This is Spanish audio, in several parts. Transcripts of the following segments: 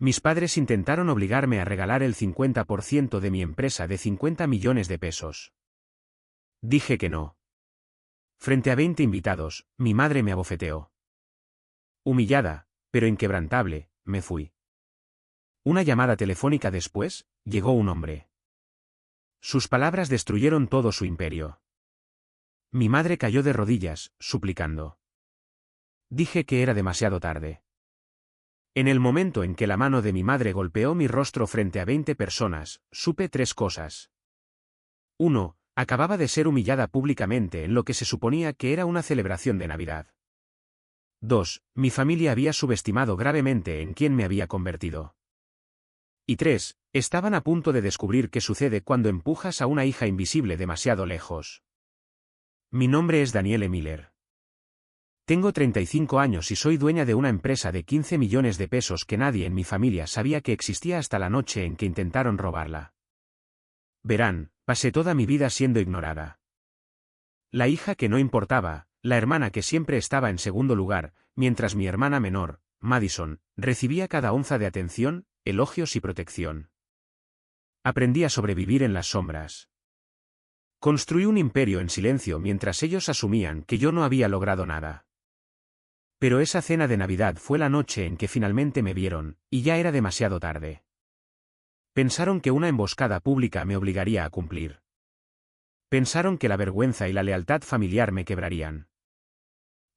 Mis padres intentaron obligarme a regalar el 50% de mi empresa de 50 millones de pesos. Dije que no. Frente a 20 invitados, mi madre me abofeteó. Humillada, pero inquebrantable, me fui. Una llamada telefónica después, llegó un hombre. Sus palabras destruyeron todo su imperio. Mi madre cayó de rodillas, suplicando. Dije que era demasiado tarde. En el momento en que la mano de mi madre golpeó mi rostro frente a 20 personas, supe tres cosas. 1. Acababa de ser humillada públicamente en lo que se suponía que era una celebración de Navidad. 2. Mi familia había subestimado gravemente en quién me había convertido. Y 3. Estaban a punto de descubrir qué sucede cuando empujas a una hija invisible demasiado lejos. Mi nombre es Danielle Miller. Tengo 35 años y soy dueña de una empresa de 15 millones de pesos que nadie en mi familia sabía que existía hasta la noche en que intentaron robarla. Verán, pasé toda mi vida siendo ignorada. La hija que no importaba, la hermana que siempre estaba en segundo lugar, mientras mi hermana menor, Madison, recibía cada onza de atención, elogios y protección. Aprendí a sobrevivir en las sombras. Construí un imperio en silencio mientras ellos asumían que yo no había logrado nada. Pero esa cena de Navidad fue la noche en que finalmente me vieron, y ya era demasiado tarde. Pensaron que una emboscada pública me obligaría a cumplir. Pensaron que la vergüenza y la lealtad familiar me quebrarían.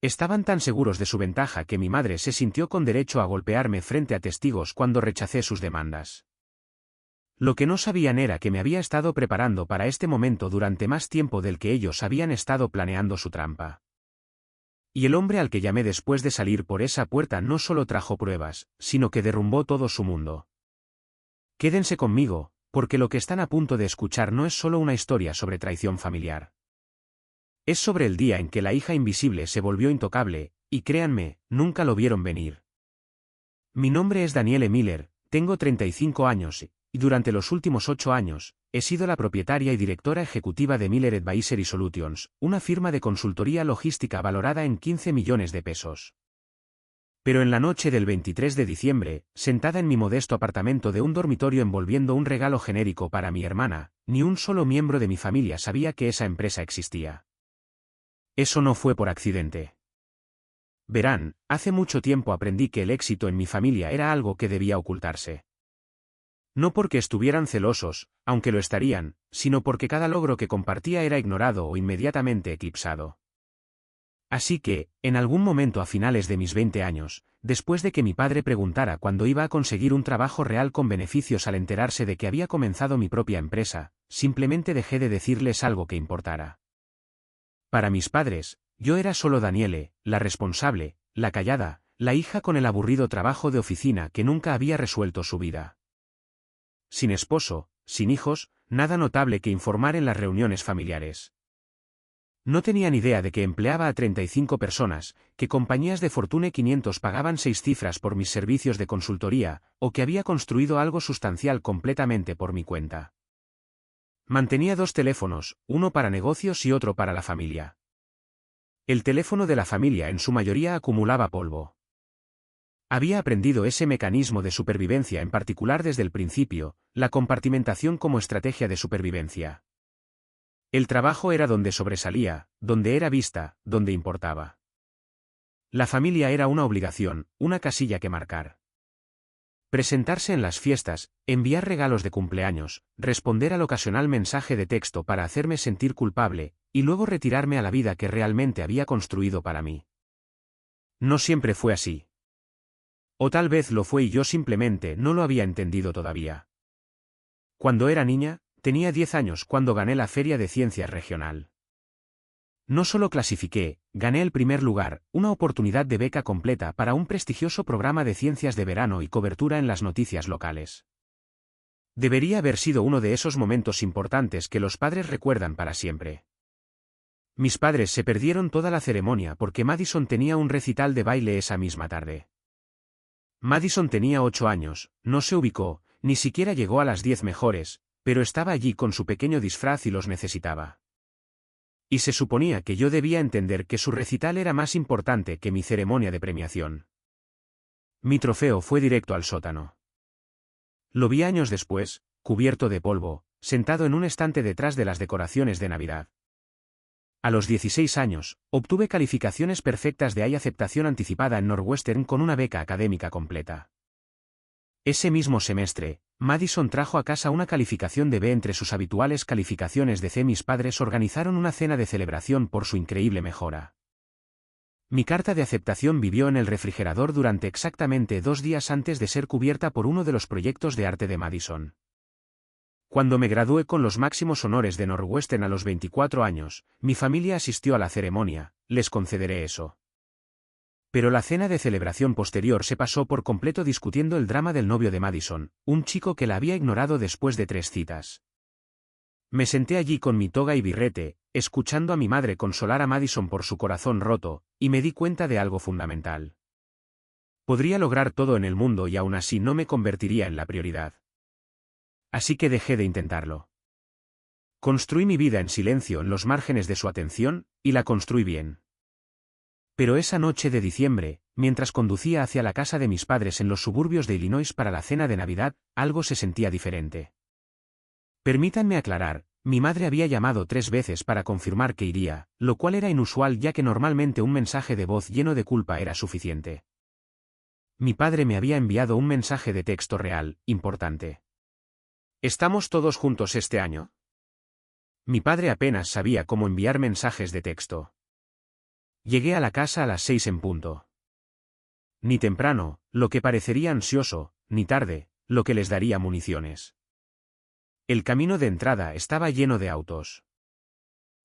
Estaban tan seguros de su ventaja que mi madre se sintió con derecho a golpearme frente a testigos cuando rechacé sus demandas. Lo que no sabían era que me había estado preparando para este momento durante más tiempo del que ellos habían estado planeando su trampa. Y el hombre al que llamé después de salir por esa puerta no solo trajo pruebas, sino que derrumbó todo su mundo. Quédense conmigo, porque lo que están a punto de escuchar no es solo una historia sobre traición familiar. Es sobre el día en que la hija invisible se volvió intocable, y créanme, nunca lo vieron venir. Mi nombre es Danielle Miller, tengo 35 años y durante los últimos 8 años, he sido la propietaria y directora ejecutiva de Miller Advisory Solutions, una firma de consultoría logística valorada en 15 millones de pesos. Pero en la noche del 23 de diciembre, sentada en mi modesto apartamento de un dormitorio envolviendo un regalo genérico para mi hermana, ni un solo miembro de mi familia sabía que esa empresa existía. Eso no fue por accidente. Verán, hace mucho tiempo aprendí que el éxito en mi familia era algo que debía ocultarse. No porque estuvieran celosos, aunque lo estarían, sino porque cada logro que compartía era ignorado o inmediatamente eclipsado. Así que, en algún momento a finales de mis 20 años, después de que mi padre preguntara cuándo iba a conseguir un trabajo real con beneficios al enterarse de que había comenzado mi propia empresa, simplemente dejé de decirles algo que importara. Para mis padres, yo era solo Danielle, la responsable, la callada, la hija con el aburrido trabajo de oficina que nunca había resuelto su vida. Sin esposo, sin hijos, nada notable que informar en las reuniones familiares. No tenían idea de que empleaba a 35 personas, que compañías de Fortune 500 pagaban 6 cifras por mis servicios de consultoría, o que había construido algo sustancial completamente por mi cuenta. Mantenía 2 teléfonos, uno para negocios y otro para la familia. El teléfono de la familia en su mayoría acumulaba polvo. Había aprendido ese mecanismo de supervivencia en particular desde el principio, la compartimentación como estrategia de supervivencia. El trabajo era donde sobresalía, donde era vista, donde importaba. La familia era una obligación, una casilla que marcar. Presentarse en las fiestas, enviar regalos de cumpleaños, responder al ocasional mensaje de texto para hacerme sentir culpable, y luego retirarme a la vida que realmente había construido para mí. No siempre fue así. O tal vez lo fue y yo simplemente no lo había entendido todavía. Cuando era niña, tenía 10 años cuando gané la Feria de Ciencias Regional. No solo clasifiqué, gané el primer lugar, una oportunidad de beca completa para un prestigioso programa de ciencias de verano y cobertura en las noticias locales. Debería haber sido uno de esos momentos importantes que los padres recuerdan para siempre. Mis padres se perdieron toda la ceremonia porque Madison tenía un recital de baile esa misma tarde. Madison tenía 8 años, no se ubicó, ni siquiera llegó a las 10 mejores, pero estaba allí con su pequeño disfraz y los necesitaba. Y se suponía que yo debía entender que su recital era más importante que mi ceremonia de premiación. Mi trofeo fue directo al sótano. Lo vi años después, cubierto de polvo, sentado en un estante detrás de las decoraciones de Navidad. A los 16 años, obtuve calificaciones perfectas de aceptación anticipada en Northwestern con una beca académica completa. Ese mismo semestre, Madison trajo a casa una calificación de B entre sus habituales calificaciones de C. Mis padres organizaron una cena de celebración por su increíble mejora. Mi carta de aceptación vivió en el refrigerador durante exactamente 2 días antes de ser cubierta por uno de los proyectos de arte de Madison. Cuando me gradué con los máximos honores de Northwestern a los 24 años, mi familia asistió a la ceremonia, les concederé eso. Pero la cena de celebración posterior se pasó por completo discutiendo el drama del novio de Madison, un chico que la había ignorado después de 3 citas. Me senté allí con mi toga y birrete, escuchando a mi madre consolar a Madison por su corazón roto, y me di cuenta de algo fundamental. Podría lograr todo en el mundo y aún así no me convertiría en la prioridad. Así que dejé de intentarlo. Construí mi vida en silencio en los márgenes de su atención, y la construí bien. Pero esa noche de diciembre, mientras conducía hacia la casa de mis padres en los suburbios de Illinois para la cena de Navidad, algo se sentía diferente. Permítanme aclarar, mi madre había llamado 3 veces para confirmar que iría, lo cual era inusual ya que normalmente un mensaje de voz lleno de culpa era suficiente. Mi padre me había enviado un mensaje de texto real, importante. ¿Estamos todos juntos este año? Mi padre apenas sabía cómo enviar mensajes de texto. Llegué a la casa a las 6 en punto. Ni temprano, lo que parecería ansioso, ni tarde, lo que les daría municiones. El camino de entrada estaba lleno de autos.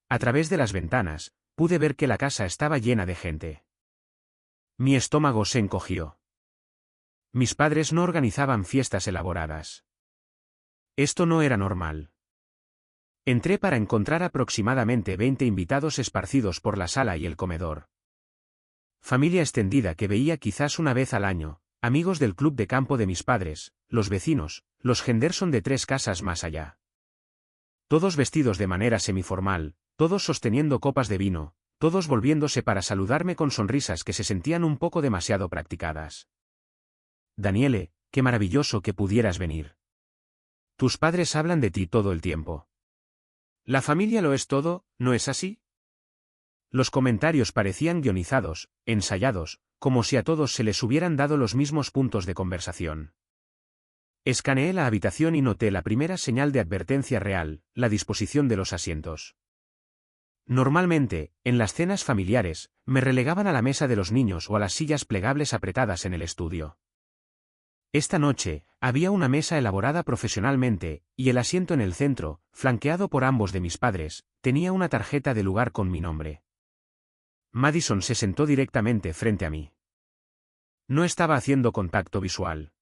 A través de las ventanas, pude ver que la casa estaba llena de gente. Mi estómago se encogió. Mis padres no organizaban fiestas elaboradas. Esto no era normal. Entré para encontrar aproximadamente 20 invitados esparcidos por la sala y el comedor. Familia extendida que veía quizás una vez al año, amigos del club de campo de mis padres, los vecinos, los Henderson de 3 casas más allá. Todos vestidos de manera semiformal, todos sosteniendo copas de vino, todos volviéndose para saludarme con sonrisas que se sentían un poco demasiado practicadas. Daniele, qué maravilloso que pudieras venir. Tus padres hablan de ti todo el tiempo. La familia lo es todo, ¿no es así? Los comentarios parecían guionizados, ensayados, como si a todos se les hubieran dado los mismos puntos de conversación. Escaneé la habitación y noté la primera señal de advertencia real, la disposición de los asientos. Normalmente, en las cenas familiares, me relegaban a la mesa de los niños o a las sillas plegables apretadas en el estudio. Esta noche, había una mesa elaborada profesionalmente, y el asiento en el centro, flanqueado por ambos de mis padres, tenía una tarjeta de lugar con mi nombre. Madison se sentó directamente frente a mí. No estaba haciendo contacto visual.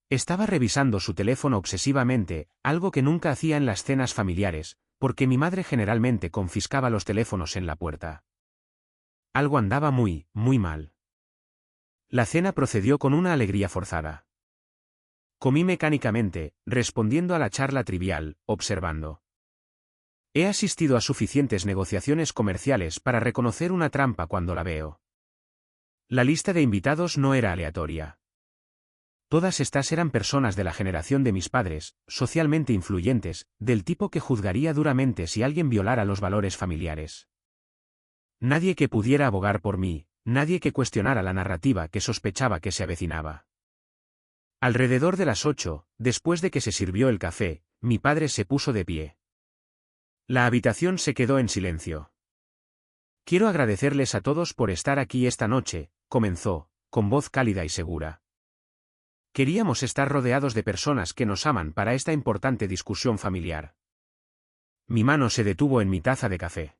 Estaba revisando su teléfono obsesivamente, algo que nunca hacía en las cenas familiares, porque mi madre generalmente confiscaba los teléfonos en la puerta. Algo andaba muy mal. La cena procedió con una alegría forzada. Comí mecánicamente, respondiendo a la charla trivial, observando. He asistido a suficientes negociaciones comerciales para reconocer una trampa cuando la veo. La lista de invitados no era aleatoria. Todas estas eran personas de la generación de mis padres, socialmente influyentes, del tipo que juzgaría duramente si alguien violara los valores familiares. Nadie que pudiera abogar por mí, nadie que cuestionara la narrativa que sospechaba que se avecinaba. Alrededor de las 8, después de que se sirvió el café, mi padre se puso de pie. La habitación se quedó en silencio. Quiero agradecerles a todos por estar aquí esta noche, comenzó, con voz cálida y segura. Queríamos estar rodeados de personas que nos aman para esta importante discusión familiar. Mi mano se detuvo en mi taza de café.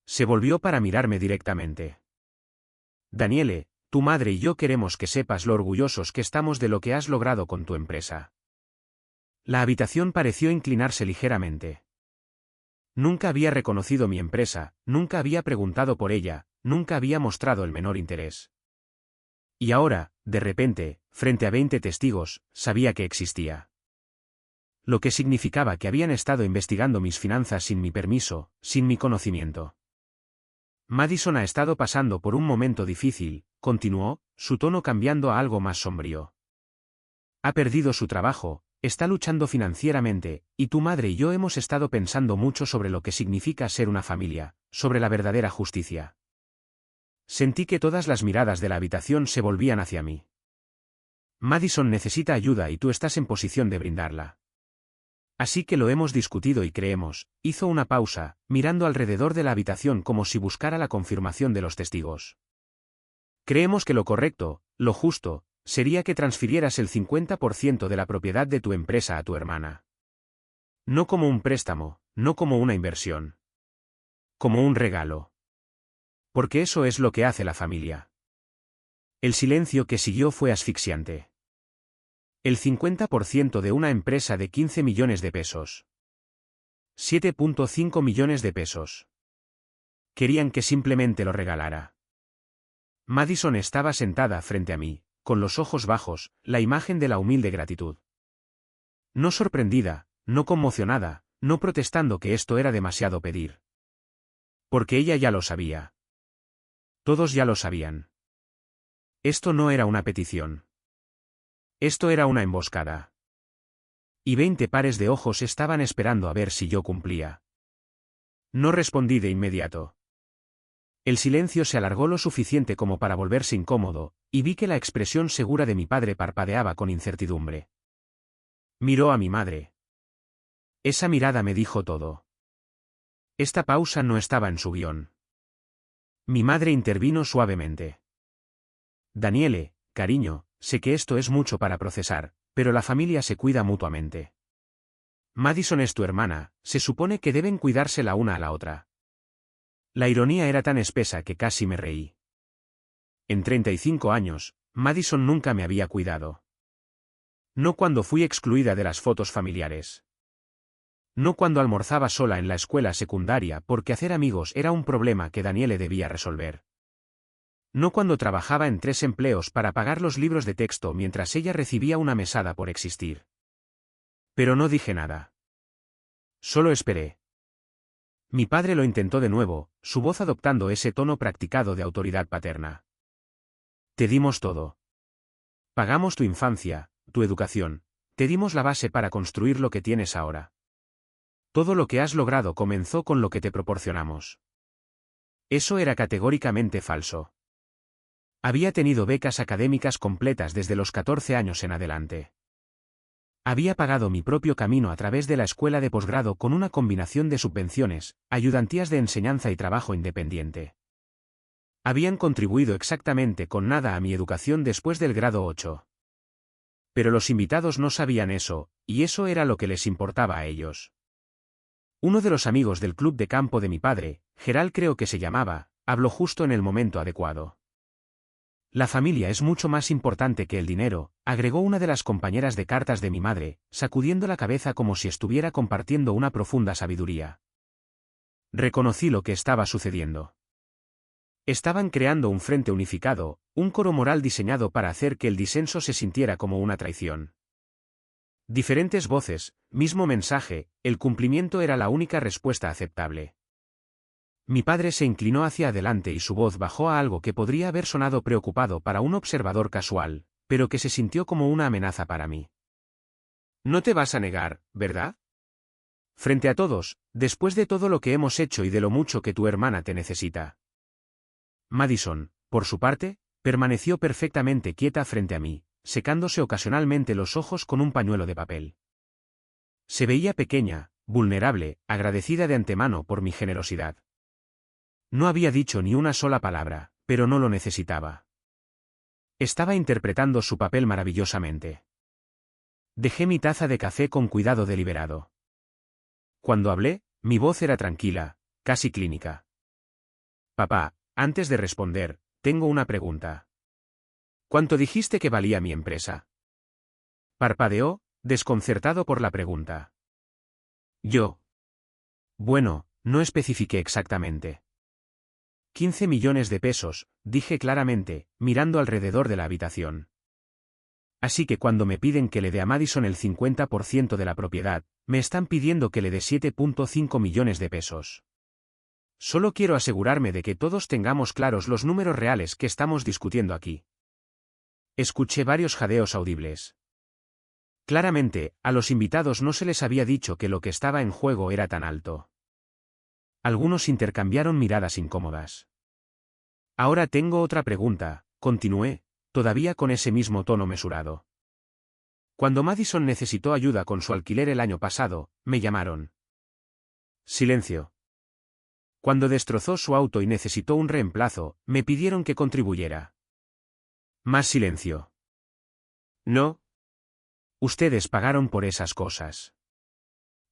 Se volvió para mirarme directamente. Daniele, tu madre y yo queremos que sepas lo orgullosos que estamos de lo que has logrado con tu empresa. La habitación pareció inclinarse ligeramente. Nunca había reconocido mi empresa, nunca había preguntado por ella, nunca había mostrado el menor interés. Y ahora, de repente, frente a 20 testigos, sabía que existía. Lo que significaba que habían estado investigando mis finanzas sin mi permiso, sin mi conocimiento. Madison ha estado pasando por un momento difícil, continuó, su tono cambiando a algo más sombrío. Ha perdido su trabajo, está luchando financieramente, y tu madre y yo hemos estado pensando mucho sobre lo que significa ser una familia, sobre la verdadera justicia. Sentí que todas las miradas de la habitación se volvían hacia mí. Madison necesita ayuda y tú estás en posición de brindarla. Así que lo hemos discutido y creemos, hizo una pausa, mirando alrededor de la habitación como si buscara la confirmación de los testigos. Creemos que lo correcto, lo justo, sería que transfirieras el 50% de la propiedad de tu empresa a tu hermana. No como un préstamo, no como una inversión. Como un regalo. Porque eso es lo que hace la familia. El silencio que siguió fue asfixiante. El 50% de una empresa de 15 millones de pesos. 7.5 millones de pesos. Querían que simplemente lo regalara. Madison estaba sentada frente a mí, con los ojos bajos, la imagen de la humilde gratitud. No sorprendida, no conmocionada, no protestando que esto era demasiado pedir. Porque ella ya lo sabía. Todos ya lo sabían. Esto no era una petición. Esto era una emboscada. Y 20 pares de ojos estaban esperando a ver si yo cumplía. No respondí de inmediato. El silencio se alargó lo suficiente como para volverse incómodo, y vi que la expresión segura de mi padre parpadeaba con incertidumbre. Miró a mi madre. Esa mirada me dijo todo. Esta pausa no estaba en su guión. Mi madre intervino suavemente. Daniele, cariño, sé que esto es mucho para procesar, pero la familia se cuida mutuamente. Madison es tu hermana, se supone que deben cuidarse la una a la otra. La ironía era tan espesa que casi me reí. En 35 años, Madison nunca me había cuidado. No cuando fui excluida de las fotos familiares. No cuando almorzaba sola en la escuela secundaria porque hacer amigos era un problema que Daniele debía resolver. No cuando trabajaba en 3 empleos para pagar los libros de texto mientras ella recibía una mesada por existir. Pero no dije nada. Solo esperé. Mi padre lo intentó de nuevo, su voz adoptando ese tono practicado de autoridad paterna. Te dimos todo. Pagamos tu infancia, tu educación, te dimos la base para construir lo que tienes ahora. Todo lo que has logrado comenzó con lo que te proporcionamos. Eso era categóricamente falso. Había tenido becas académicas completas desde los 14 años en adelante. Había pagado mi propio camino a través de la escuela de posgrado con una combinación de subvenciones, ayudantías de enseñanza y trabajo independiente. Habían contribuido exactamente con nada a mi educación después del grado 8. Pero los invitados no sabían eso, y eso era lo que les importaba a ellos. Uno de los amigos del club de campo de mi padre, Gerald creo que se llamaba, habló justo en el momento adecuado. La familia es mucho más importante que el dinero, agregó una de las compañeras de cartas de mi madre, sacudiendo la cabeza como si estuviera compartiendo una profunda sabiduría. Reconocí lo que estaba sucediendo. Estaban creando un frente unificado, un coro moral diseñado para hacer que el disenso se sintiera como una traición. Diferentes voces, mismo mensaje, el cumplimiento era la única respuesta aceptable. Mi padre se inclinó hacia adelante y su voz bajó a algo que podría haber sonado preocupado para un observador casual, pero que se sintió como una amenaza para mí. No te vas a negar, ¿verdad? Frente a todos, después de todo lo que hemos hecho y de lo mucho que tu hermana te necesita. Madison, por su parte, permaneció perfectamente quieta frente a mí, secándose ocasionalmente los ojos con un pañuelo de papel. Se veía pequeña, vulnerable, agradecida de antemano por mi generosidad. No había dicho ni una sola palabra, pero no lo necesitaba. Estaba interpretando su papel maravillosamente. Dejé mi taza de café con cuidado deliberado. Cuando hablé, mi voz era tranquila, casi clínica. Papá, antes de responder, tengo una pregunta. ¿Cuánto dijiste que valía mi empresa? Parpadeó, desconcertado por la pregunta. Yo. Bueno, no especifiqué exactamente. 15 millones de pesos, dije claramente, mirando alrededor de la habitación. Así que cuando me piden que le dé a Madison el 50% de la propiedad, me están pidiendo que le dé 7.5 millones de pesos. Solo quiero asegurarme de que todos tengamos claros los números reales que estamos discutiendo aquí. Escuché varios jadeos audibles. Claramente, a los invitados no se les había dicho que lo que estaba en juego era tan alto. Algunos intercambiaron miradas incómodas. Ahora tengo otra pregunta, continué, todavía con ese mismo tono mesurado. Cuando Madison necesitó ayuda con su alquiler el año pasado, me llamaron. Silencio. Cuando destrozó su auto y necesitó un reemplazo, me pidieron que contribuyera. Más silencio. No. Ustedes pagaron por esas cosas.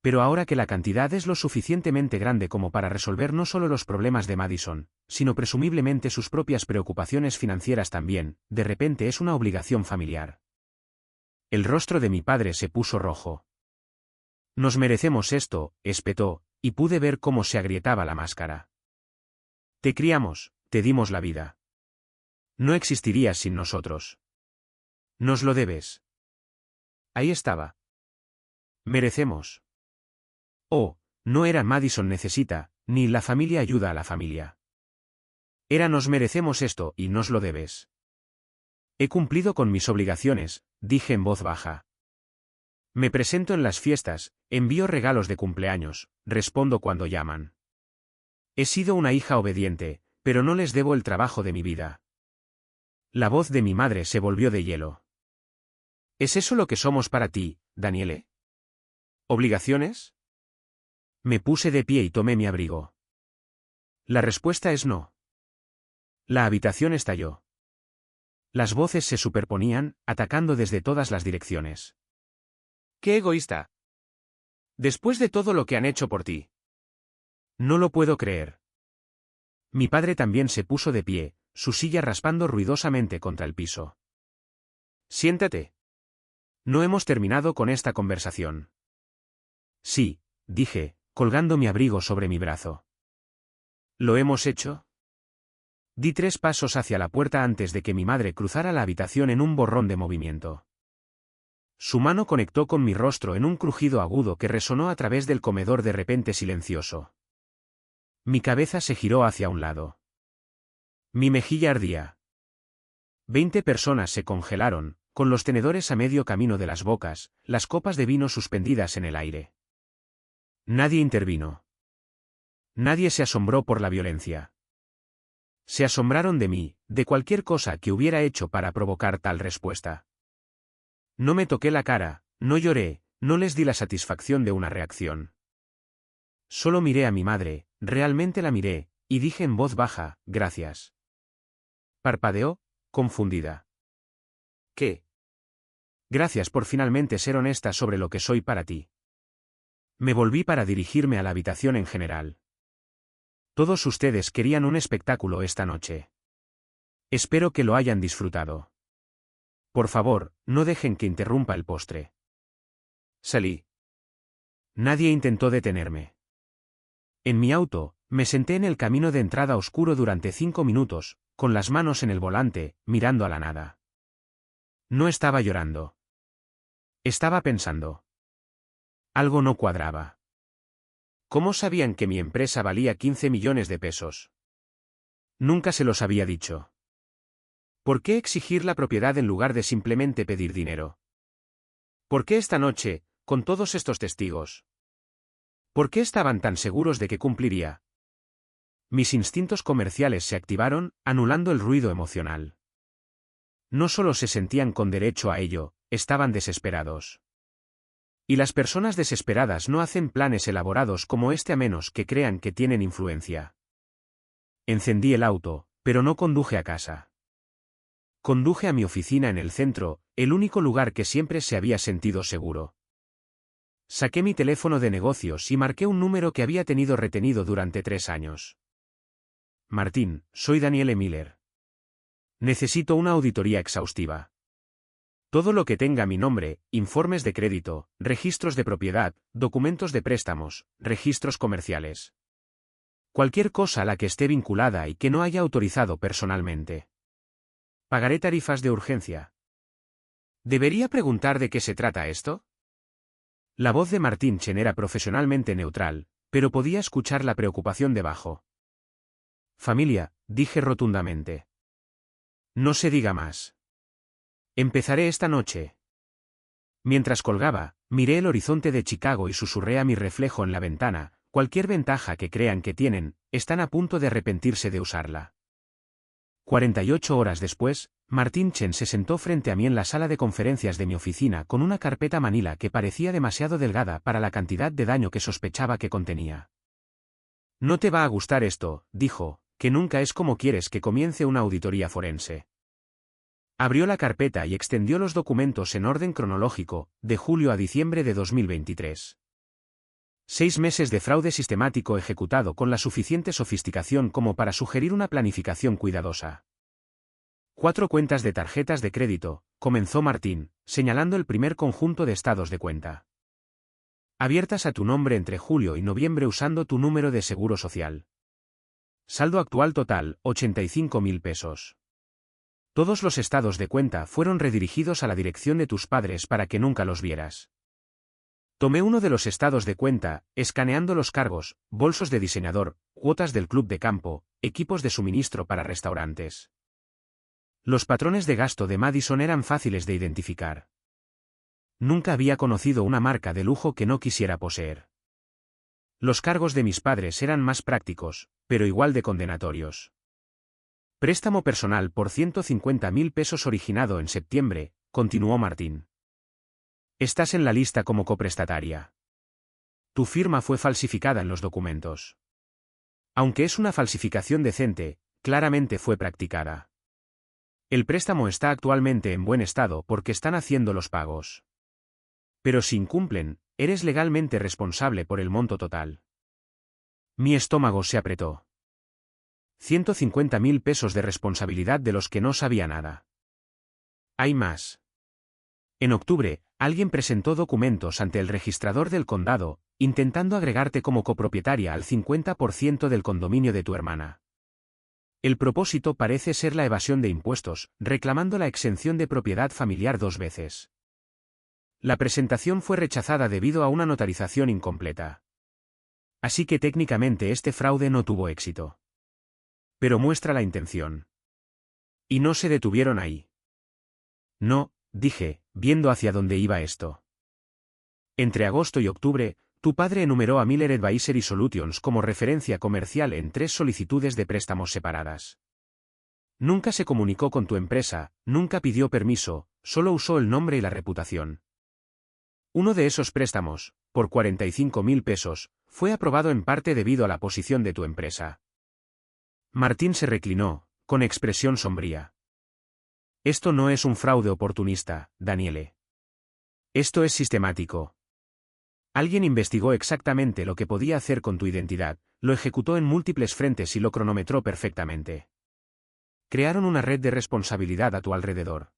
Pero ahora que la cantidad es lo suficientemente grande como para resolver no solo los problemas de Madison, sino presumiblemente sus propias preocupaciones financieras también, de repente es una obligación familiar. El rostro de mi padre se puso rojo. Nos merecemos esto, espetó, y pude ver cómo se agrietaba la máscara. Te criamos, te dimos la vida. No existirías sin nosotros. Nos lo debes. Ahí estaba. Merecemos. Oh, no era Madison necesita, ni la familia ayuda a la familia. Era nos merecemos esto y nos lo debes. He cumplido con mis obligaciones, dije en voz baja. Me presento en las fiestas, envío regalos de cumpleaños, respondo cuando llaman. He sido una hija obediente, pero no les debo el trabajo de mi vida. La voz de mi madre se volvió de hielo. ¿Es eso lo que somos para ti, Daniele? ¿Obligaciones? Me puse de pie y tomé mi abrigo. La respuesta es no. La habitación estalló. Las voces se superponían, atacando desde todas las direcciones. ¡Qué egoísta! Después de todo lo que han hecho por ti. No lo puedo creer. Mi padre también se puso de pie, su silla raspando ruidosamente contra el piso. Siéntate. No hemos terminado con esta conversación. Sí, dije, colgando mi abrigo sobre mi brazo. ¿Lo hemos hecho? Di 3 pasos hacia la puerta antes de que mi madre cruzara la habitación en un borrón de movimiento. Su mano conectó con mi rostro en un crujido agudo que resonó a través del comedor de repente silencioso. Mi cabeza se giró hacia un lado. Mi mejilla ardía. 20 personas se congelaron, con los tenedores a medio camino de las bocas, las copas de vino suspendidas en el aire. Nadie intervino. Nadie se asombró por la violencia. Se asombraron de mí, de cualquier cosa que hubiera hecho para provocar tal respuesta. No me toqué la cara, no lloré, no les di la satisfacción de una reacción. Solo miré a mi madre, realmente la miré, y dije en voz baja, gracias. Parpadeó, confundida. ¿Qué? Gracias por finalmente ser honesta sobre lo que soy para ti. Me volví para dirigirme a la habitación en general. Todos ustedes querían un espectáculo esta noche. Espero que lo hayan disfrutado. Por favor, no dejen que interrumpa el postre. Salí. Nadie intentó detenerme. En mi auto, me senté en el camino de entrada oscuro durante 5 minutos, con las manos en el volante, mirando a la nada. No estaba llorando. Estaba pensando. Algo no cuadraba. ¿Cómo sabían que mi empresa valía 15 millones de pesos? Nunca se los había dicho. ¿Por qué exigir la propiedad en lugar de simplemente pedir dinero? ¿Por qué esta noche, con todos estos testigos? ¿Por qué estaban tan seguros de que cumpliría? Mis instintos comerciales se activaron, anulando el ruido emocional. No solo se sentían con derecho a ello, estaban desesperados. Y las personas desesperadas no hacen planes elaborados como este a menos que crean que tienen influencia. Encendí el auto, pero no conduje a casa. Conduje a mi oficina en el centro, el único lugar que siempre se había sentido seguro. Saqué mi teléfono de negocios y marqué un número que había tenido retenido durante 3 años. Martín, soy Daniele Miller. Necesito una auditoría exhaustiva. Todo lo que tenga mi nombre, informes de crédito, registros de propiedad, documentos de préstamos, registros comerciales. Cualquier cosa a la que esté vinculada y que no haya autorizado personalmente. Pagaré tarifas de urgencia. ¿Debería preguntar de qué se trata esto? La voz de Martín Chen era profesionalmente neutral, pero podía escuchar la preocupación debajo. Familia, dije rotundamente. No se diga más. Empezaré esta noche. Mientras colgaba, miré el horizonte de Chicago y susurré a mi reflejo en la ventana: cualquier ventaja que crean que tienen, están a punto de arrepentirse de usarla. 48 horas después, Martin Chen se sentó frente a mí en la sala de conferencias de mi oficina con una carpeta manila que parecía demasiado delgada para la cantidad de daño que sospechaba que contenía. No te va a gustar esto, dijo, que nunca es como quieres que comience una auditoría forense. Abrió la carpeta y extendió los documentos en orden cronológico, de julio a diciembre de 2023. 6 meses de fraude sistemático ejecutado con la suficiente sofisticación como para sugerir una planificación cuidadosa. 4 cuentas de tarjetas de crédito, comenzó Martín, señalando el primer conjunto de estados de cuenta. Abiertas a tu nombre entre julio y noviembre usando tu número de seguro social. Saldo actual total, 85.000 pesos. Todos los estados de cuenta fueron redirigidos a la dirección de tus padres para que nunca los vieras. Tomé uno de los estados de cuenta, escaneando los cargos, bolsos de diseñador, cuotas del club de campo, equipos de suministro para restaurantes. Los patrones de gasto de Madison eran fáciles de identificar. Nunca había conocido una marca de lujo que no quisiera poseer. Los cargos de mis padres eran más prácticos, pero igual de condenatorios. Préstamo personal por 150.000 pesos originado en septiembre, continuó Martín. Estás en la lista como coprestataria. Tu firma fue falsificada en los documentos. Aunque es una falsificación decente, claramente fue practicada. El préstamo está actualmente en buen estado porque están haciendo los pagos. Pero si incumplen, eres legalmente responsable por el monto total. Mi estómago se apretó. 150.000 pesos de responsabilidad de los que no sabía nada. Hay más. En octubre, alguien presentó documentos ante el registrador del condado, intentando agregarte como copropietaria al 50% del condominio de tu hermana. El propósito parece ser la evasión de impuestos, reclamando la exención de propiedad familiar 2 veces. La presentación fue rechazada debido a una notarización incompleta. Así que técnicamente este fraude no tuvo éxito. Pero muestra la intención. Y no se detuvieron ahí. No, dije, viendo hacia dónde iba esto. Entre agosto y octubre, tu padre enumeró a Miller Advisory Solutions como referencia comercial en 3 solicitudes de préstamos separadas. Nunca se comunicó con tu empresa, nunca pidió permiso, solo usó el nombre y la reputación. Uno de esos préstamos, por 45.000 pesos, fue aprobado en parte debido a la posición de tu empresa. Martín se reclinó, con expresión sombría. Esto no es un fraude oportunista, Daniele. Esto es sistemático. Alguien investigó exactamente lo que podía hacer con tu identidad, lo ejecutó en múltiples frentes y lo cronometró perfectamente. Crearon una red de responsabilidad a tu alrededor.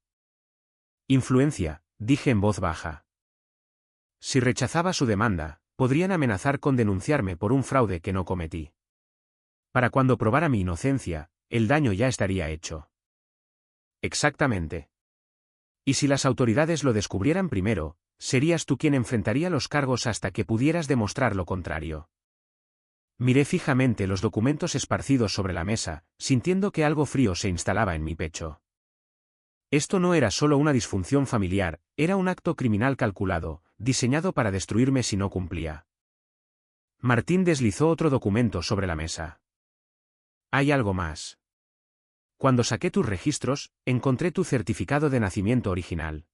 Influencia, dije en voz baja. Si rechazaba su demanda, podrían amenazar con denunciarme por un fraude que no cometí. Para cuando probara mi inocencia, el daño ya estaría hecho. Exactamente. Y si las autoridades lo descubrieran primero, serías tú quien enfrentaría los cargos hasta que pudieras demostrar lo contrario. Miré fijamente los documentos esparcidos sobre la mesa, sintiendo que algo frío se instalaba en mi pecho. Esto no era solo una disfunción familiar, era un acto criminal calculado, diseñado para destruirme si no cumplía. Martín deslizó otro documento sobre la mesa. Hay algo más. Cuando saqué tus registros, encontré tu certificado de nacimiento original.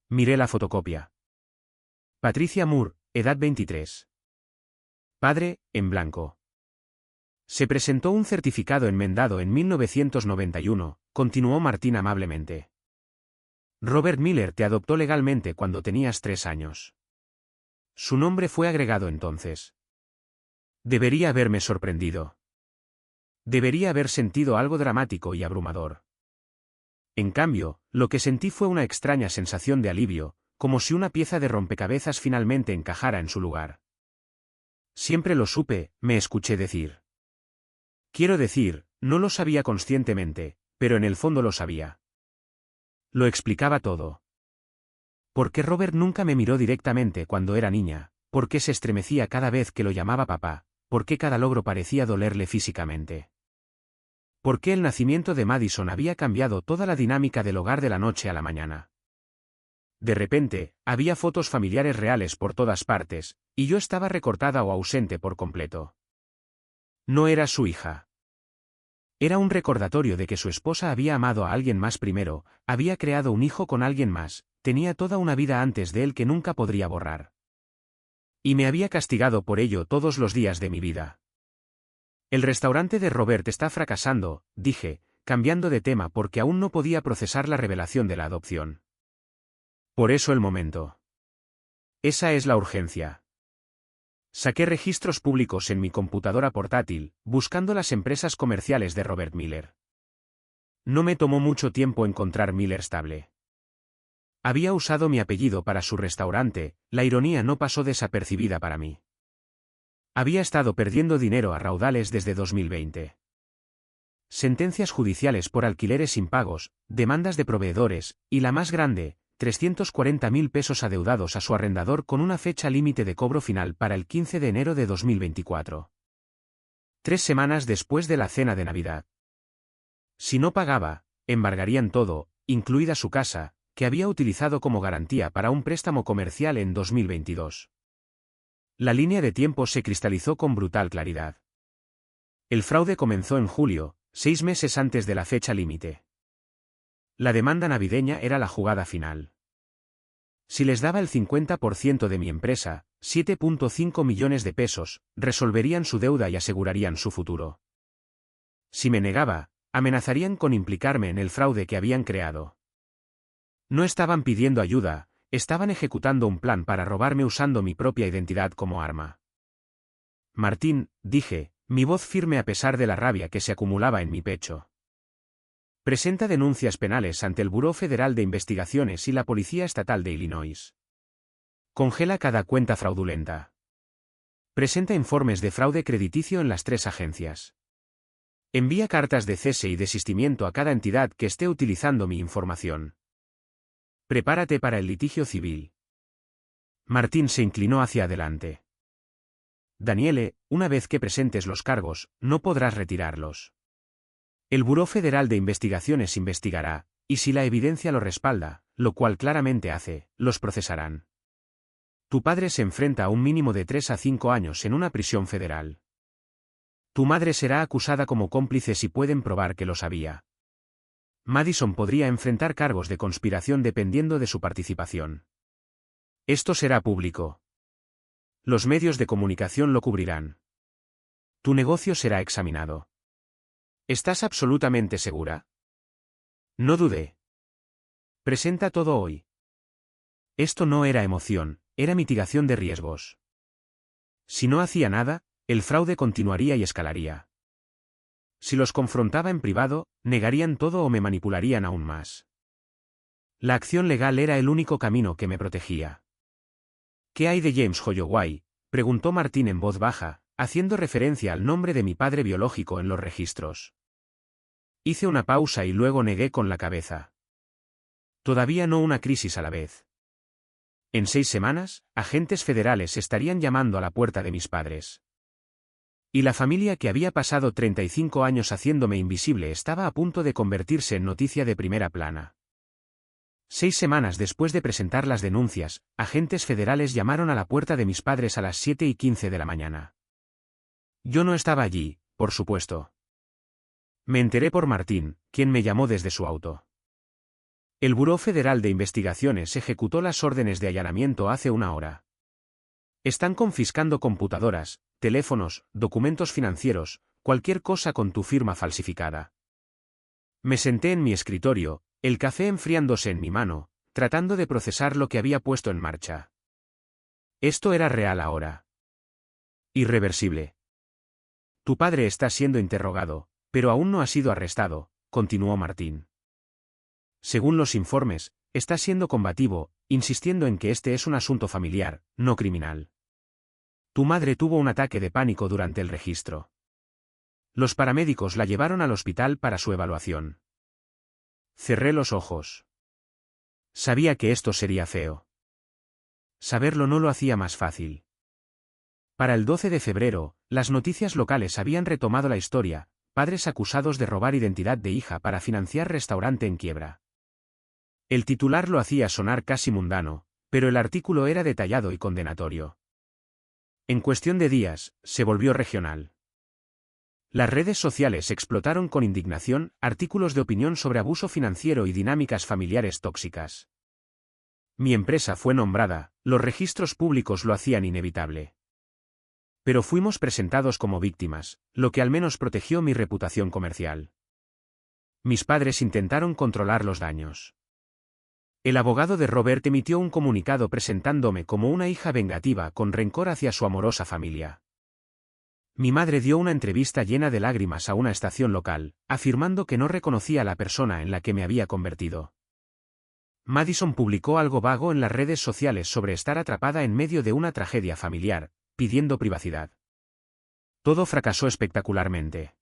Miré la fotocopia. Patricia Moore, edad 23. Padre, en blanco. Se presentó un certificado enmendado en 1991, continuó Martín amablemente. Robert Miller te adoptó legalmente cuando tenías 3 años. Su nombre fue agregado entonces. Debería haberme sorprendido. Debería haber sentido algo dramático y abrumador. En cambio, lo que sentí fue una extraña sensación de alivio, como si una pieza de rompecabezas finalmente encajara en su lugar. Siempre lo supe, me escuché decir. Quiero decir, no lo sabía conscientemente, pero en el fondo lo sabía. Lo explicaba todo. ¿Por qué Robert nunca me miró directamente cuando era niña? ¿Por qué se estremecía cada vez que lo llamaba papá? ¿Por qué cada logro parecía dolerle físicamente? ¿Por qué el nacimiento de Madison había cambiado toda la dinámica del hogar de la noche a la mañana? De repente, había fotos familiares reales por todas partes, y yo estaba recortada o ausente por completo. No era su hija. Era un recordatorio de que su esposa había amado a alguien más primero, había creado un hijo con alguien más, tenía toda una vida antes de él que nunca podría borrar. Y me había castigado por ello todos los días de mi vida. El restaurante de Robert está fracasando, dije, cambiando de tema porque aún no podía procesar la revelación de la adopción. Por eso el momento. Esa es la urgencia. Saqué registros públicos en mi computadora portátil, buscando las empresas comerciales de Robert Miller. No me tomó mucho tiempo encontrar Miller Stable. Había usado mi apellido para su restaurante, la ironía no pasó desapercibida para mí. Había estado perdiendo dinero a raudales desde 2020. Sentencias judiciales por alquileres impagos, demandas de proveedores, y la más grande, 340.000 pesos adeudados a su arrendador con una fecha límite de cobro final para el 15 de enero de 2024. 3 semanas después de la cena de Navidad. Si no pagaba, embargarían todo, incluida su casa, que había utilizado como garantía para un préstamo comercial en 2022. La línea de tiempo se cristalizó con brutal claridad. El fraude comenzó en julio, 6 meses antes de la fecha límite. La demanda navideña era la jugada final. Si les daba el 50% de mi empresa, 7.5 millones de pesos, resolverían su deuda y asegurarían su futuro. Si me negaba, amenazarían con implicarme en el fraude que habían creado. No estaban pidiendo ayuda, estaban ejecutando un plan para robarme usando mi propia identidad como arma. Martín, dije, mi voz firme a pesar de la rabia que se acumulaba en mi pecho. Presenta denuncias penales ante el Buró Federal de Investigaciones y la Policía Estatal de Illinois. Congela cada cuenta fraudulenta. Presenta informes de fraude crediticio en las 3 agencias. Envía cartas de cese y desistimiento a cada entidad que esté utilizando mi información. Prepárate para el litigio civil. Martín se inclinó hacia adelante. Daniele, una vez que presentes los cargos, no podrás retirarlos. El Buró Federal de Investigaciones investigará, y si la evidencia lo respalda, lo cual claramente hace, los procesarán. Tu padre se enfrenta a un mínimo de 3 a 5 años en una prisión federal. Tu madre será acusada como cómplice si pueden probar que lo sabía. Madison podría enfrentar cargos de conspiración dependiendo de su participación. Esto será público. Los medios de comunicación lo cubrirán. Tu negocio será examinado. ¿Estás absolutamente segura? No dudé. Presenta todo hoy. Esto no era emoción, era mitigación de riesgos. Si no hacía nada, el fraude continuaría y escalaría. Si los confrontaba en privado, negarían todo o me manipularían aún más. La acción legal era el único camino que me protegía. ¿Qué hay de James Holloway?, preguntó Martín en voz baja, haciendo referencia al nombre de mi padre biológico en los registros. Hice una pausa y luego negué con la cabeza. Todavía no una crisis a la vez. En 6 semanas, agentes federales estarían llamando a la puerta de mis padres. Y la familia que había pasado 35 años haciéndome invisible estaba a punto de convertirse en noticia de primera plana. 6 semanas después de presentar las denuncias, agentes federales llamaron a la puerta de mis padres a las 7:15 de la mañana. Yo no estaba allí, por supuesto. Me enteré por Martín, quien me llamó desde su auto. El Buró Federal de Investigaciones ejecutó las órdenes de allanamiento hace 1 hora. Están confiscando computadoras, teléfonos, documentos financieros, cualquier cosa con tu firma falsificada. Me senté en mi escritorio, el café enfriándose en mi mano, tratando de procesar lo que había puesto en marcha. Esto era real ahora. Irreversible. Tu padre está siendo interrogado, pero aún no ha sido arrestado, continuó Martín. Según los informes, está siendo combativo, insistiendo en que este es un asunto familiar, no criminal. Tu madre tuvo un ataque de pánico durante el registro. Los paramédicos la llevaron al hospital para su evaluación. Cerré los ojos. Sabía que esto sería feo. Saberlo no lo hacía más fácil. Para el 12 de febrero, las noticias locales habían retomado la historia, padres acusados de robar identidad de hija para financiar restaurante en quiebra. El titular lo hacía sonar casi mundano, pero el artículo era detallado y condenatorio. En cuestión de días, se volvió regional. Las redes sociales explotaron con indignación artículos de opinión sobre abuso financiero y dinámicas familiares tóxicas. Mi empresa fue nombrada, los registros públicos lo hacían inevitable. Pero fuimos presentados como víctimas, lo que al menos protegió mi reputación comercial. Mis padres intentaron controlar los daños. El abogado de Robert emitió un comunicado presentándome como una hija vengativa con rencor hacia su amorosa familia. Mi madre dio una entrevista llena de lágrimas a una estación local, afirmando que no reconocía a la persona en la que me había convertido. Madison publicó algo vago en las redes sociales sobre estar atrapada en medio de una tragedia familiar, pidiendo privacidad. Todo fracasó espectacularmente.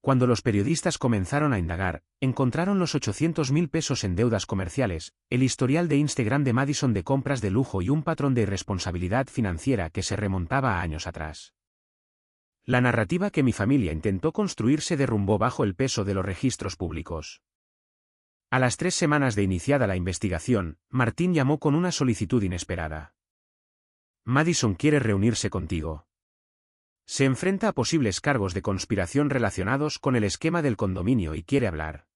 Cuando los periodistas comenzaron a indagar, encontraron los 800.000 pesos en deudas comerciales, el historial de Instagram de Madison de compras de lujo y un patrón de irresponsabilidad financiera que se remontaba a años atrás. La narrativa que mi familia intentó construir se derrumbó bajo el peso de los registros públicos. A las 3 semanas de iniciada la investigación, Martín llamó con una solicitud inesperada. Madison quiere reunirse contigo. Se enfrenta a posibles cargos de conspiración relacionados con el esquema del condominio y quiere hablar.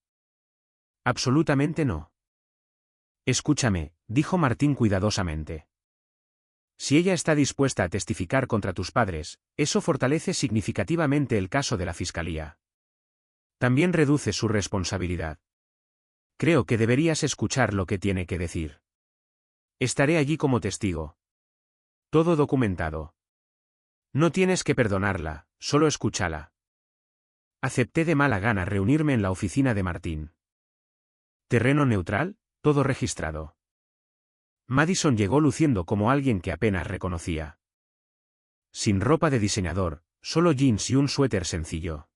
Absolutamente no. Escúchame, dijo Martín cuidadosamente. Si ella está dispuesta a testificar contra tus padres, eso fortalece significativamente el caso de la fiscalía. También reduce su responsabilidad. Creo que deberías escuchar lo que tiene que decir. Estaré allí como testigo. Todo documentado. No tienes que perdonarla, solo escúchala. Acepté de mala gana reunirme en la oficina de Martín. Terreno neutral, todo registrado. Madison llegó luciendo como alguien que apenas reconocía. Sin ropa de diseñador, solo jeans y un suéter sencillo.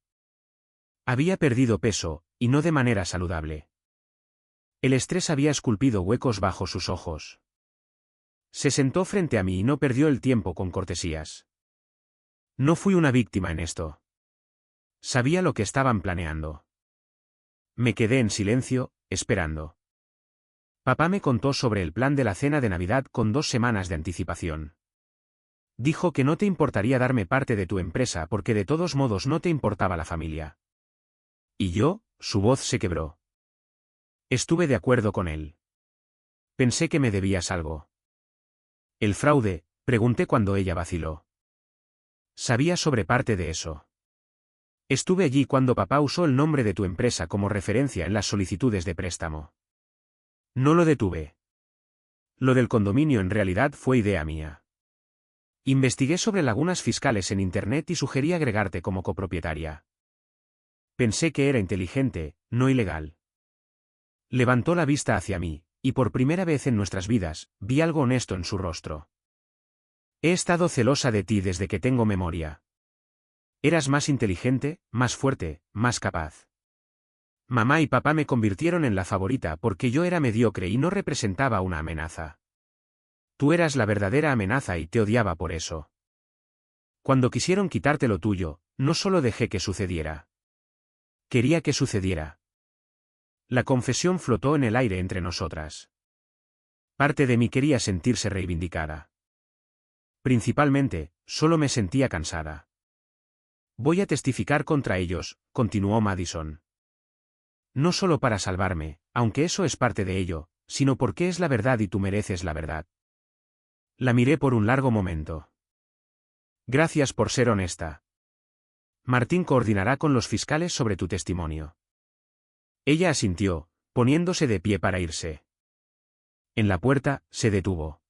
Había perdido peso, y no de manera saludable. El estrés había esculpido huecos bajo sus ojos. Se sentó frente a mí y no perdió el tiempo con cortesías. No fui una víctima en esto. Sabía lo que estaban planeando. Me quedé en silencio, esperando. Papá me contó sobre el plan de la cena de Navidad con 2 semanas de anticipación. Dijo que no te importaría darme parte de tu empresa porque de todos modos no te importaba la familia. Y yo, su voz se quebró. Estuve de acuerdo con él. Pensé que me debías algo. ¿El fraude?, pregunté cuando ella vaciló. Sabía sobre parte de eso. Estuve allí cuando papá usó el nombre de tu empresa como referencia en las solicitudes de préstamo. No lo detuve. Lo del condominio en realidad fue idea mía. Investigué sobre lagunas fiscales en Internet y sugerí agregarte como copropietaria. Pensé que era inteligente, no ilegal. Levantó la vista hacia mí, y por primera vez en nuestras vidas, vi algo honesto en su rostro. He estado celosa de ti desde que tengo memoria. Eras más inteligente, más fuerte, más capaz. Mamá y papá me convirtieron en la favorita porque yo era mediocre y no representaba una amenaza. Tú eras la verdadera amenaza y te odiaba por eso. Cuando quisieron quitarte lo tuyo, no solo dejé que sucediera. Quería que sucediera. La confesión flotó en el aire entre nosotras. Parte de mí quería sentirse reivindicada. Principalmente, solo me sentía cansada. Voy a testificar contra ellos, continuó Madison. No solo para salvarme, aunque eso es parte de ello, sino porque es la verdad y tú mereces la verdad. La miré por un largo momento. Gracias por ser honesta. Martín coordinará con los fiscales sobre tu testimonio. Ella asintió, poniéndose de pie para irse. En la puerta, se detuvo.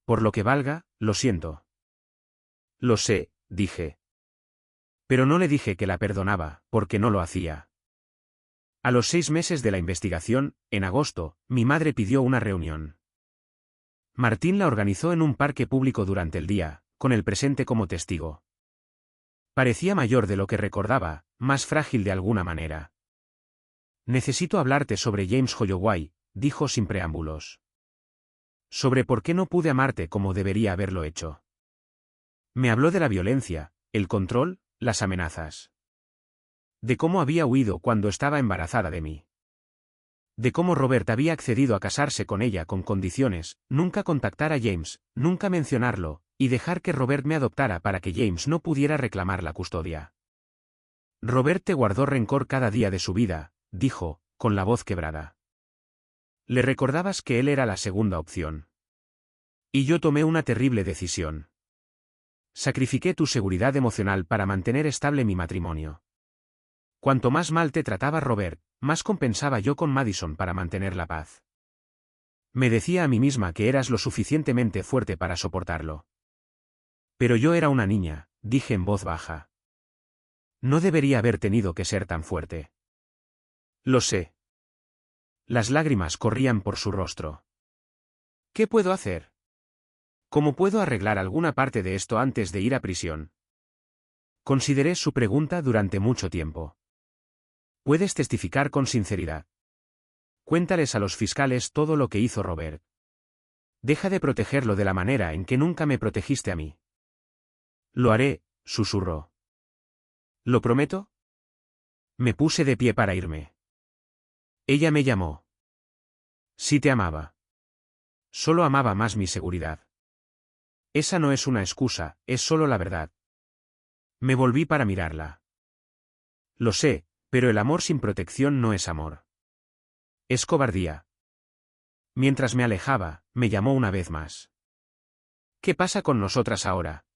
Por lo que valga, lo siento. Lo sé, dije. Pero no le dije que la perdonaba, porque no lo hacía. A los 6 meses de la investigación, en agosto, mi madre pidió una reunión. Martín la organizó en un parque público durante el día, con el presente como testigo. Parecía mayor de lo que recordaba, más frágil de alguna manera. Necesito hablarte sobre James Holloway, dijo sin preámbulos. Sobre por qué no pude amarte como debería haberlo hecho. Me habló de la violencia, el control, las amenazas. De cómo había huido cuando estaba embarazada de mí. De cómo Robert había accedido a casarse con ella con condiciones, nunca contactar a James, nunca mencionarlo, y dejar que Robert me adoptara para que James no pudiera reclamar la custodia. Robert te guardó rencor cada día de su vida, dijo, con la voz quebrada. Le recordabas que él era la segunda opción. Y yo tomé una terrible decisión. Sacrifiqué tu seguridad emocional para mantener estable mi matrimonio. Cuanto más mal te trataba Robert, más compensaba yo con Madison para mantener la paz. Me decía a mí misma que eras lo suficientemente fuerte para soportarlo. Pero yo era una niña, dije en voz baja. No debería haber tenido que ser tan fuerte. Lo sé. Las lágrimas corrían por su rostro. ¿Qué puedo hacer? ¿Cómo puedo arreglar alguna parte de esto antes de ir a prisión? Consideré su pregunta durante mucho tiempo. Puedes testificar con sinceridad. Cuéntales a los fiscales todo lo que hizo Robert. Deja de protegerlo de la manera en que nunca me protegiste a mí. Lo haré, susurró. ¿Lo prometo? Me puse de pie para irme. Ella me llamó. Sí te amaba. Solo amaba más mi seguridad. Esa no es una excusa, es solo la verdad. Me volví para mirarla. Lo sé, pero el amor sin protección no es amor. Es cobardía. Mientras me alejaba, me llamó una vez más. ¿Qué pasa con nosotras ahora?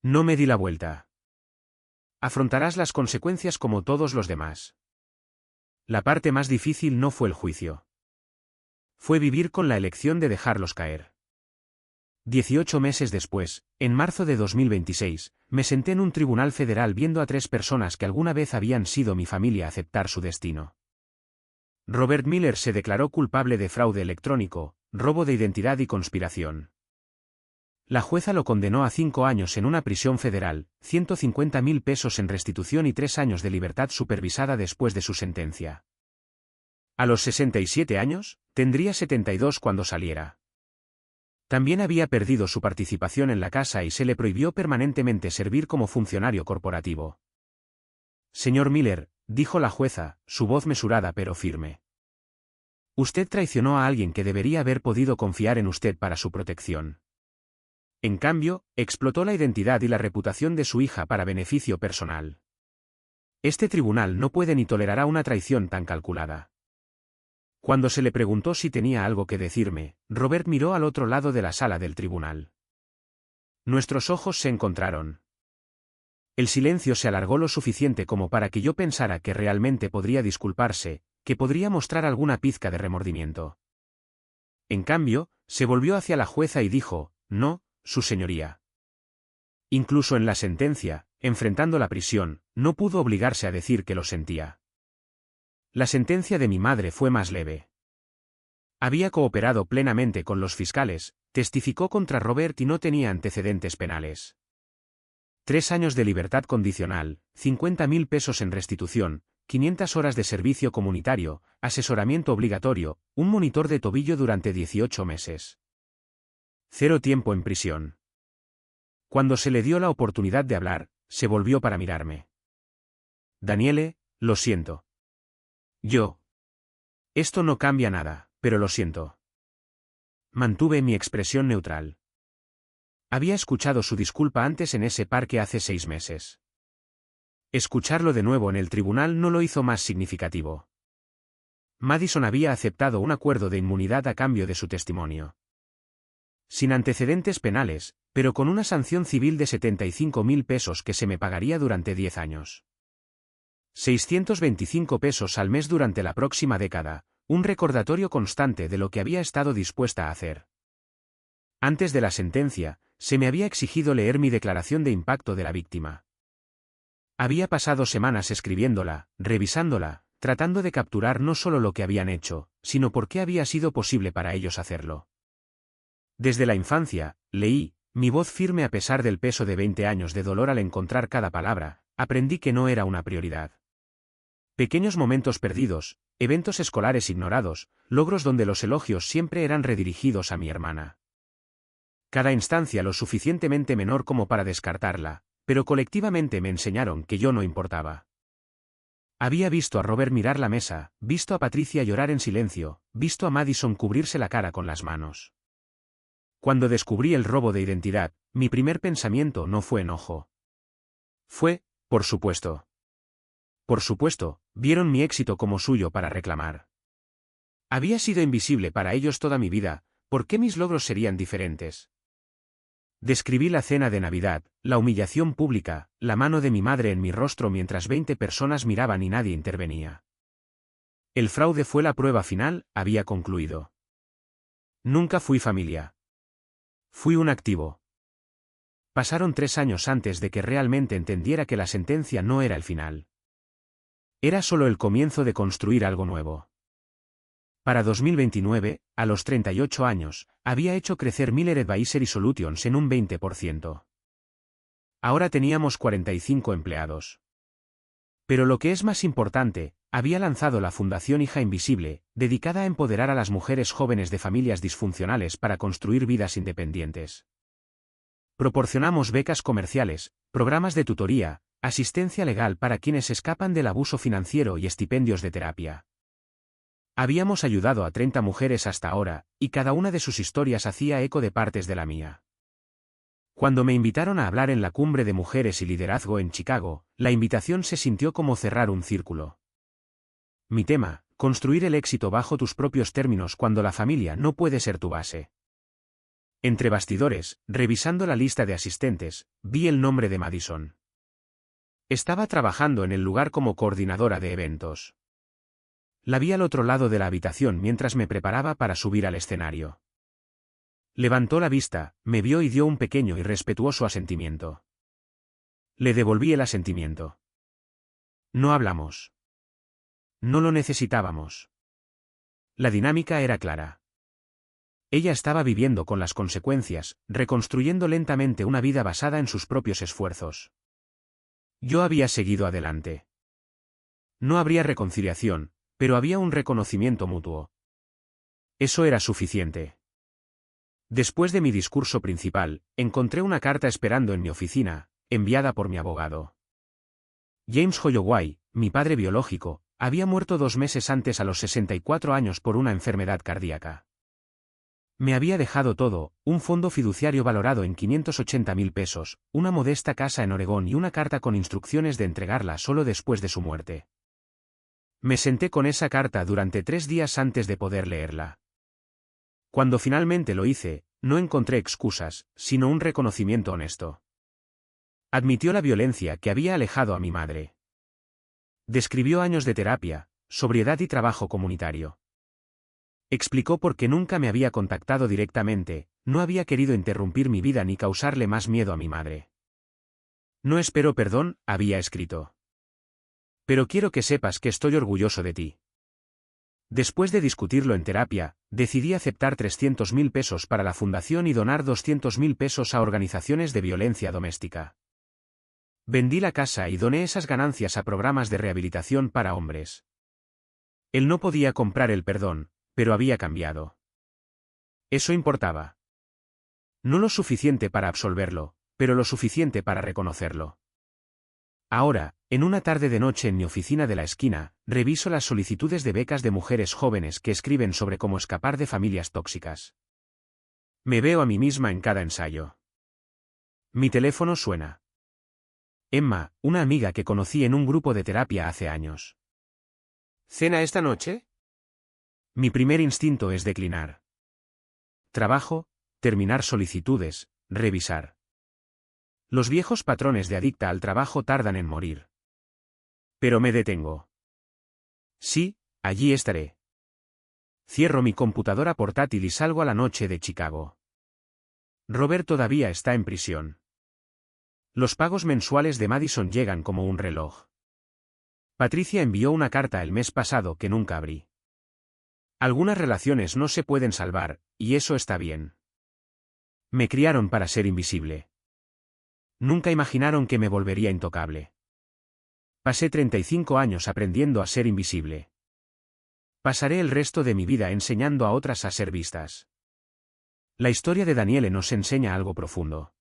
No me di la vuelta. Afrontarás las consecuencias como todos los demás. La parte más difícil no fue el juicio. Fue vivir con la elección de dejarlos caer. 18 meses después, en marzo de 2026, me senté en un tribunal federal viendo a 3 personas que alguna vez habían sido mi familia aceptar su destino. Robert Miller se declaró culpable de fraude electrónico, robo de identidad y conspiración. La jueza lo condenó a 5 años en una prisión federal, 150.000 pesos en restitución y 3 años de libertad supervisada después de su sentencia. A los 67 años, tendría 72 cuando saliera. También había perdido su participación en la casa y se le prohibió permanentemente servir como funcionario corporativo. Señor Miller, dijo la jueza, su voz mesurada pero firme. Usted traicionó a alguien que debería haber podido confiar en usted para su protección. En cambio, explotó la identidad y la reputación de su hija para beneficio personal. Este tribunal no puede ni tolerará una traición tan calculada. Cuando se le preguntó si tenía algo que decirme, Robert miró al otro lado de la sala del tribunal. Nuestros ojos se encontraron. El silencio se alargó lo suficiente como para que yo pensara que realmente podría disculparse, que podría mostrar alguna pizca de remordimiento. En cambio, se volvió hacia la jueza y dijo, no, su señoría. Incluso en la sentencia, enfrentando la prisión, no pudo obligarse a decir que lo sentía. La sentencia de mi madre fue más leve. Había cooperado plenamente con los fiscales, testificó contra Robert y no tenía antecedentes penales. 3 años de libertad condicional, 50.000 pesos en restitución, 500 horas de servicio comunitario, asesoramiento obligatorio, un monitor de tobillo durante 18 meses. 0 tiempo en prisión. Cuando se le dio la oportunidad de hablar, se volvió para mirarme. Daniele, lo siento. Esto no cambia nada, pero lo siento. Mantuve mi expresión neutral. Había escuchado su disculpa antes en ese parque hace 6 meses. Escucharlo de nuevo en el tribunal no lo hizo más significativo. Madison había aceptado un acuerdo de inmunidad a cambio de su testimonio. Sin antecedentes penales, pero con una sanción civil de 75.000 pesos que se me pagaría durante 10 años. 625 pesos al mes durante la próxima década, un recordatorio constante de lo que había estado dispuesta a hacer. Antes de la sentencia, se me había exigido leer mi declaración de impacto de la víctima. Había pasado semanas escribiéndola, revisándola, tratando de capturar no solo lo que habían hecho, sino por qué había sido posible para ellos hacerlo. Desde la infancia, leí, mi voz firme a pesar del peso de 20 años de dolor al encontrar cada palabra, aprendí que no era una prioridad. Pequeños momentos perdidos, eventos escolares ignorados, logros donde los elogios siempre eran redirigidos a mi hermana. Cada instancia lo suficientemente menor como para descartarla, pero colectivamente me enseñaron que yo no importaba. Había visto a Robert mirar la mesa, visto a Patricia llorar en silencio, visto a Madison cubrirse la cara con las manos. Cuando descubrí el robo de identidad, mi primer pensamiento no fue enojo. Fue, por supuesto. Por supuesto, vieron mi éxito como suyo para reclamar. Había sido invisible para ellos toda mi vida, ¿por qué mis logros serían diferentes? Describí la cena de Navidad, la humillación pública, la mano de mi madre en mi rostro mientras 20 personas miraban y nadie intervenía. El fraude fue la prueba final, había concluido. Nunca fui familia. Fui un activo. Pasaron 3 años antes de que realmente entendiera que la sentencia no era el final. Era solo el comienzo de construir algo nuevo. Para 2029, a los 38 años, había hecho crecer Miller Advisory Solutions en un 20%. Ahora teníamos 45 empleados. Pero lo que es más importante, había lanzado la Fundación Hija Invisible, dedicada a empoderar a las mujeres jóvenes de familias disfuncionales para construir vidas independientes. Proporcionamos becas comerciales, programas de tutoría, asistencia legal para quienes escapan del abuso financiero y estipendios de terapia. Habíamos ayudado a 30 mujeres hasta ahora, y cada una de sus historias hacía eco de partes de la mía. Cuando me invitaron a hablar en la Cumbre de Mujeres y Liderazgo en Chicago, la invitación se sintió como cerrar un círculo. Mi tema, construir el éxito bajo tus propios términos cuando la familia no puede ser tu base. Entre bastidores, revisando la lista de asistentes, vi el nombre de Madison. Estaba trabajando en el lugar como coordinadora de eventos. La vi al otro lado de la habitación mientras me preparaba para subir al escenario. Levantó la vista, me vio y dio un pequeño y respetuoso asentimiento. Le devolví el asentimiento. No hablamos. No lo necesitábamos. La dinámica era clara. Ella estaba viviendo con las consecuencias, reconstruyendo lentamente una vida basada en sus propios esfuerzos. Yo había seguido adelante. No habría reconciliación, pero había un reconocimiento mutuo. Eso era suficiente. Después de mi discurso principal, encontré una carta esperando en mi oficina, enviada por mi abogado. James Holloway, mi padre biológico, había muerto 2 meses antes a los 64 años por una enfermedad cardíaca. Me había dejado todo, un fondo fiduciario valorado en 580.000 pesos, una modesta casa en Oregón y una carta con instrucciones de entregarla solo después de su muerte. Me senté con esa carta durante 3 días antes de poder leerla. Cuando finalmente lo hice, no encontré excusas, sino un reconocimiento honesto. Admitió la violencia que había alejado a mi madre. Describió años de terapia, sobriedad y trabajo comunitario. Explicó por qué nunca me había contactado directamente, no había querido interrumpir mi vida ni causarle más miedo a mi madre. No espero perdón, había escrito. Pero quiero que sepas que estoy orgulloso de ti. Después de discutirlo en terapia, decidí aceptar 300.000 pesos para la fundación y donar 200.000 pesos a organizaciones de violencia doméstica. Vendí la casa y doné esas ganancias a programas de rehabilitación para hombres. Él no podía comprar el perdón, pero había cambiado. Eso importaba. No lo suficiente para absolverlo, pero lo suficiente para reconocerlo. Ahora, en una tarde de noche en mi oficina de la esquina, reviso las solicitudes de becas de mujeres jóvenes que escriben sobre cómo escapar de familias tóxicas. Me veo a mí misma en cada ensayo. Mi teléfono suena. Emma, una amiga que conocí en un grupo de terapia hace años. ¿Cena esta noche? Mi primer instinto es declinar. Trabajo, terminar solicitudes, revisar. Los viejos patrones de adicta al trabajo tardan en morir. Pero me detengo. Sí, allí estaré. Cierro mi computadora portátil y salgo a la noche de Chicago. Robert todavía está en prisión. Los pagos mensuales de Madison llegan como un reloj. Patricia envió una carta el mes pasado que nunca abrí. Algunas relaciones no se pueden salvar, y eso está bien. Me criaron para ser invisible. Nunca imaginaron que me volvería intocable. Pasé 35 años aprendiendo a ser invisible. Pasaré el resto de mi vida enseñando a otras a ser vistas. La historia de Daniele nos enseña algo profundo.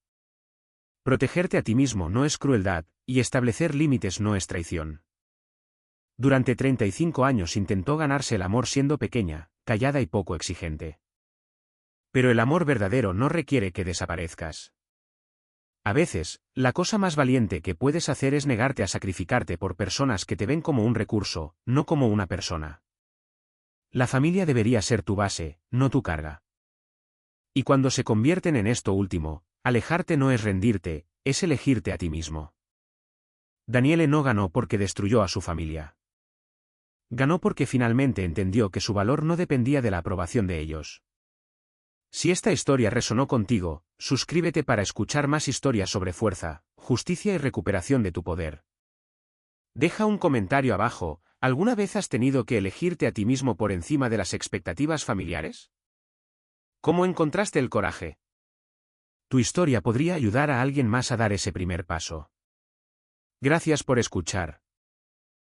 Protegerte a ti mismo no es crueldad, y establecer límites no es traición. Durante 35 años intentó ganarse el amor siendo pequeña, callada y poco exigente. Pero el amor verdadero no requiere que desaparezcas. A veces, la cosa más valiente que puedes hacer es negarte a sacrificarte por personas que te ven como un recurso, no como una persona. La familia debería ser tu base, no tu carga. Y cuando se convierten en esto último, alejarte no es rendirte, es elegirte a ti mismo. Daniele no ganó porque destruyó a su familia. Ganó porque finalmente entendió que su valor no dependía de la aprobación de ellos. Si esta historia resonó contigo, suscríbete para escuchar más historias sobre fuerza, justicia y recuperación de tu poder. Deja un comentario abajo. ¿Alguna vez has tenido que elegirte a ti mismo por encima de las expectativas familiares? ¿Cómo encontraste el coraje? Tu historia podría ayudar a alguien más a dar ese primer paso. Gracias por escuchar.